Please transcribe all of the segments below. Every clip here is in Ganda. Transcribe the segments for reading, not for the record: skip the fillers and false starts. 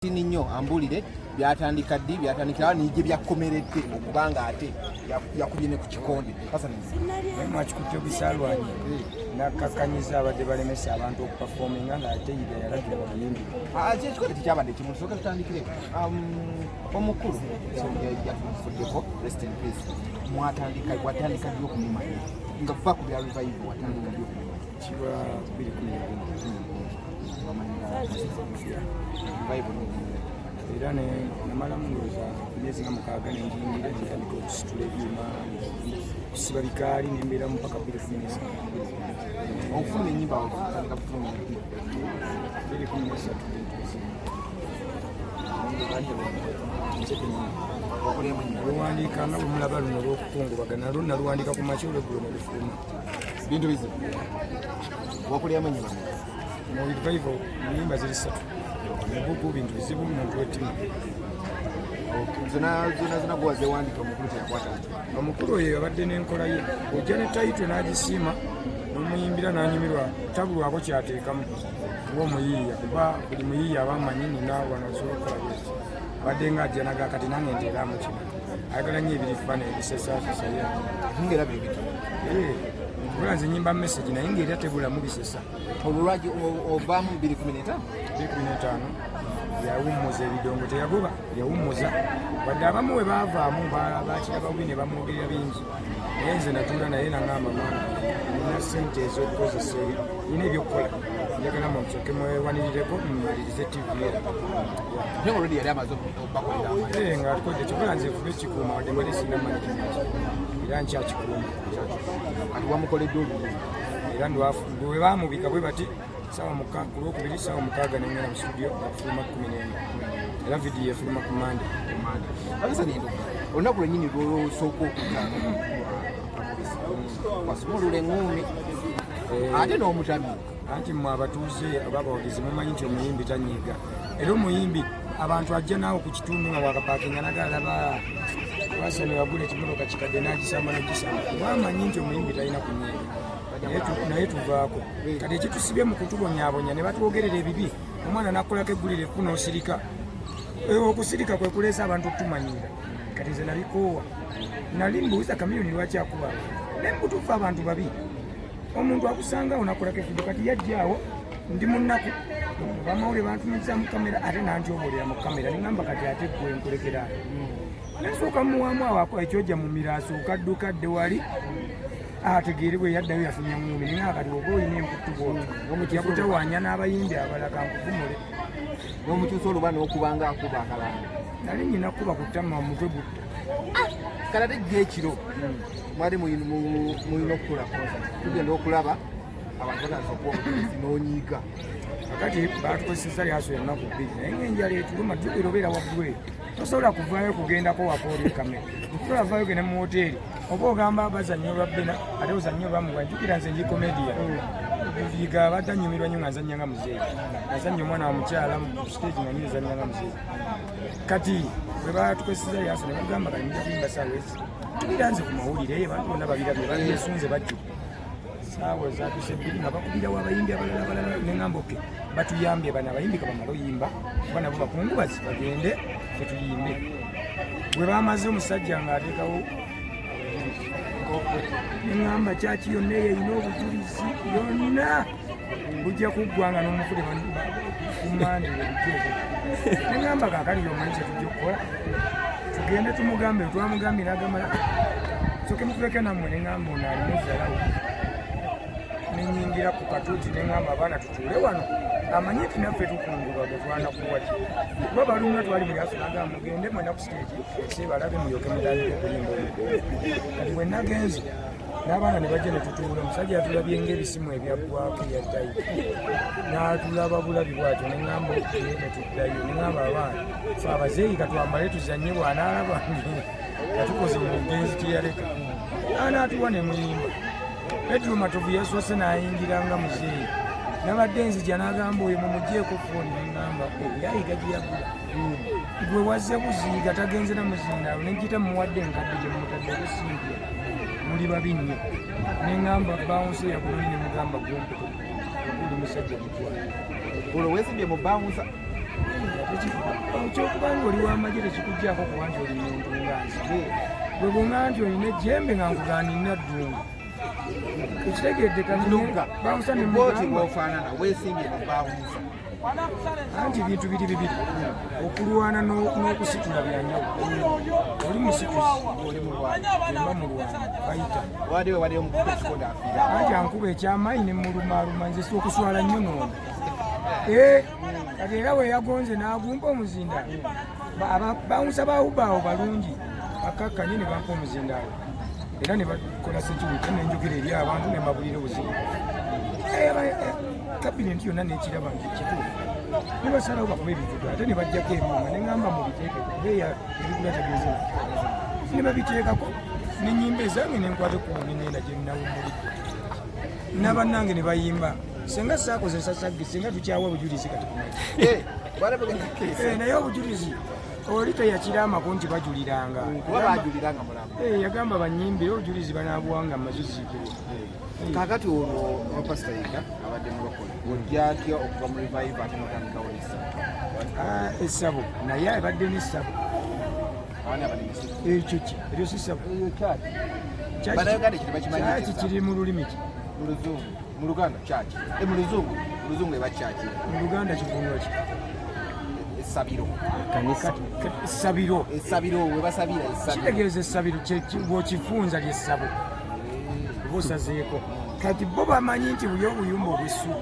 Nnyo ambulire byatandika ddi byatandikira n'ijje byakomeredde okubanga ate yakubye ne ku kikonde mwakikutte bisalwanye nakkakanyiza abadde balemesa abantu okupafominga ng'ate yiga yalagira bayimbi ekikonde tekyabadde kimu tusooka tutandikire omukulu yatufuddeko rest in peace watandika ddi okumumanya nga kuva ku bya revival watandika ddi okumumanya kiba 2011 era namala mulowooza emyezi nga mukaaga nenjingira netandika okusitula ebyuma kusiba bikaali nembeera mu paka 2013 okufuna enyimba otandika kufuna luwandiika nga bwemulaba luno olw'okukungubagana nalwo naluwandiika ku makya olweggulo nalufuluma bintu bizibu wakulyamu enyimba mu revival nyimba ziri 3 mubugu bintu bizibu muntu wetima zona gwazewandika omukulu teyakwata omukulu oyo abadde n'enkola ye ojja ne tayito n'agisiima n'omuyimbira n'anyumirwa tabulwako kyateekamu kuba omuyiiya kuba buli muyiiya abamanyi nina wanozokola bweki badde nga ajja naga kati nange nteeramu kino ayagala nnyo ebirifaana ebisesaasesaya ngera bebito kubula nze nyimba message naye ng'era tebulamu bisesa olulwagi ovaamu 2015 yawummuza ebidongo teyagoba yawummuza wadde abamu we baavaamu bakiraba bubi ne bamwogerera bingi naye nze natuula naye nangamba mwana nina sente ez'okukozesa nina ebyokukola njagala musoke mwewanirireko mmalirize tv nga atukodde kikola nze fube kikuuma wadde mbadde sina management era nkyakikuuma wamukoledde olulimi era we baamubika bwe bati ku lwokubiri sawa mukaaga nengenda mu studio okufuluma 11 era vidiyo efuluma ku mande olunaku lwennyini lwosooka okukwasimulula eŋŋuumi ate n'omutami anti mmwe abatuuze ababawagezi mumanyi nti omuyimbi tanyiiga era omuyimbi abantu ajja naawe ku kitundu nga bwakapaakinga nagalaba wasani wagula ekimotoka kikadde n'agisamba n'ogisamba kubamanyi nti omuyimbi talina kunyiiga naye tuvaako kati ekitusibye mu kutubonyaabonya ne batwogerera ebibi omwana nakkolako eggulire ekku n'osirika okusirika kwe kuleesa abantu okutumanyira kati nze nabikoowa nali mbuuza kamiyoni lwaki akuba naye mbutuufu abantu babi omuntu akusangawo nakolako efido kati yajjaawo ndi munnaku bamawule bantumiza mu kamera ate nantyoboolera mu kamera neŋŋamba kati ate gwe nkulekera nesooka muwaamu awako ekyojja mu miraaso okaddukadde wali ategeere bwe yaddayo yafunya ngumi ninga kati oba olina emputu bwoti yakutawaanya n'abayimbi abalaga nkuvumule n'omukyusa oluba n'okubanga akuba akalanga nali nyina kuba kutama mutwe gutta kalate gyekiro mwali mulina okukulako tugenda okulaba abantu bataza okuwa omutumizi n'onyiiga kakati batukozeseza lyaso ennaku 2 naye ng'enjala etuluma jjukira obeera waggwe tosobola kuvaayo kugendako wakooli kamera tosobola vaayo genda mu woteeri oba ogamba bazannyo lwa bena ate ozannyo lwamuwa njukira nze ndi komedia yiga abadanyumirwa nnyo nga nzannya nga muzeeyi nazannya omwana wa mukyala mu stage nga nyini zannnya nga muzeeyi kati bwe batukozeseza lyaso ne bagamba kali mujja kuyimba saawa ezi tukira nze ku mawulire abantu bonna babirabye banyesunze bajju saawa zaatuse 2 nga bakubirawo abayimbi abalala neŋŋamba oke batuyambye bano abayimbi kabamala oyimba kuba nabo bakungubazi bagende tetuyimbe bwe bamaze omusajja ng'ateekawo neŋŋamba kyaki yonna eyo erina obujulizi yonna bujja kuggwanga n'omukule kumandire bujeeko neŋŋamba kaakali yomanyi kyetujja okukola tugende tumugambe twamugambye n'agamba soke mutuleke nammwe neŋŋamba ono alina ezzalawo nenyingira ku katuuti neŋŋamba abaana tutuule wano amanye nti naffe tukunguba bwe twanakuwaki kuba balumna twali mulyaso naga mugende mwena ku siteegi ese balabe mulyoke mutandike okuyimba kati bwe nagenze n'abaana ne bajja ne tutuula omusajja yatulabye ng'ebisimu ebyaggwako yaddayo n'atulaba bulabi bwatyo neŋŋamba okye ne tuddayo neŋŋamba abaana fe abazeeyi katwambale tuzannye bw'anaalaba katukoze omugenzi kyeyaleka anaatuwa ne muyimba Petro Matovu yasoose n'ayingira nga muzeeyi nabadde nzija n'agamba oyo mumugyeko fooni neŋŋamba yayiga gyeyagula gwe wazze buziyiga tagenze na muzindalo nenjita muwadde enkadde gye mumutaddeko Cynthia muli babi nnyo neŋŋamba bawunsi yakuloni ne mugamba gumpe oli musajja mutwala olwo weesimbye mu bawunsa Ekyokubanga oli w'amagye tekikuggyako kuba nti oli muntu nga nze. Bwe bw'oŋŋamba nti olina ejjembe nga nkugaa nina ddungu. Ekitegedde Ndunga. bawusa ne Bw'oti mugamba bw'ofaanana weesimbye ne baawunyisa. anti bintu biri okulwana n'okusitula byanjawulo. Oli musituzi Oli mulwanyi. emba mulwana bayita Wadde omukuba ekikonde afiira. anti ankuba ekyamaanyi ne mulumaaluma nze si okuswala nnyo noono. Kati era we yagonze n'agumpa omuzindaalo. Bawusa baawubaawo balungi bakkakkanye ne bampa omuzindaalo era ne bakola security n'enjogera eri abantu ne mbabulira obuzibu. Kabinenti yonna n'ekiraba nti kituufu ne basalawo bakuba ebivuga ate ne bajjako ebyuma ne ŋŋamba mubiteekeko ebeeya ebigula tegeeze ne babiteekako n'ennyimba ezange ne nkwata ku bunenenda gye nnawummulidde n'abannange ne bayimba senga saakozesa sagge senga tukyawa obujulizi kati kumayi naye obujulizi oli teyakiraamako nti bajuliranga Kuba baajuliranga mulamu. yagamba banyimbe obujulizi banaabuwanga mazuziikiro. Kaakati olwo Pastor Yiga abadde mulokole. Ojja atya okuva mu revival ate n'otandikawo n'essabo? Essabo naye abadde n'essabo Abaana abadde n'essabo. ekyo ki eryo si ssabo Bannayuganda kiri bakimanyi kyaki kiri mu lulimi ki mu Luzungu. Mu Luganda kyaki. Mu Luzungu eba kyaki. mu Luganda kivunwa ki Essabiro. essabiro Essabiro we basabira essabiro. kitegeeza essabiro bw'okifunza ly'essabo oba osazeeko kati bo bamanyi nti buli obuyumba obw'essubi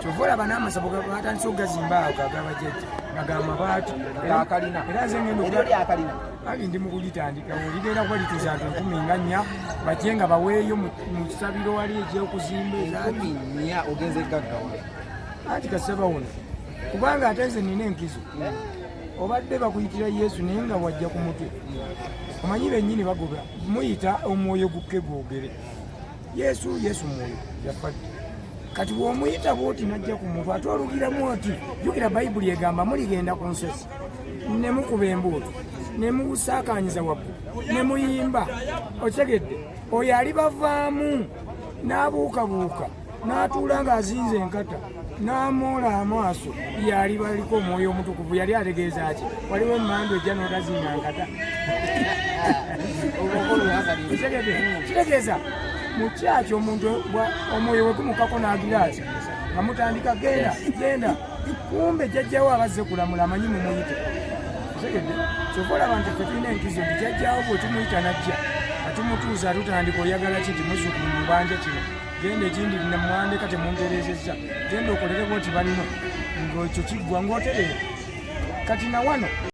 kyova olaba n'amasabo batandise okugazimba awo gagabajejja gagamabaati Akalina. era nze ngenda Eryo lyakalina. ali ndi mu kulitandikawo ligenda kuba lituuza abantu 14 bajje nga baweeyo mu kisabiro wali ekyokuzimba ezaali 14 ogenze gaggawa. anti kasabawona kubanga ate nze nina enkizo obadde bakuyitira Yesu naye nga wajja ku mutwe omanyi bennyini bagoba muyita omwoyo gukke gwogere Yesu mwoyo yafadde kati bw'omuyita bw'oti najja ku muntu ate olugiramu oti jjukira bayibuli egamba muligenda ku nsozi ne mukuba embuutu ne mubusaakaanyiza waggulu ne muyimba okitegedde oyo alibavaamu n'abuukabuuka n'atuula ng'azinze enkata n'amoola amaaso yali baliko omwoyo omutukuvu yali ategeeza ki waliwo emmando ejja n'otazinga nkata kitegeeza mu kyaki omuntu omwoyo we gumukako n'agiraati nga mutandika genda kumbe jjajjawo abazze kulamula amanyi mumuyite kitegedde kyova olaba nti fe tulina enkizo nti jjajjawo bwe tumuyita najja atumutuuza atutandika oyagala ki nti muzzukulu mubanja kino genda ekindi namwandika temuntereezezza genda okolere bwoti balino ng'ekyo kiggwa ng'oterera kati na wano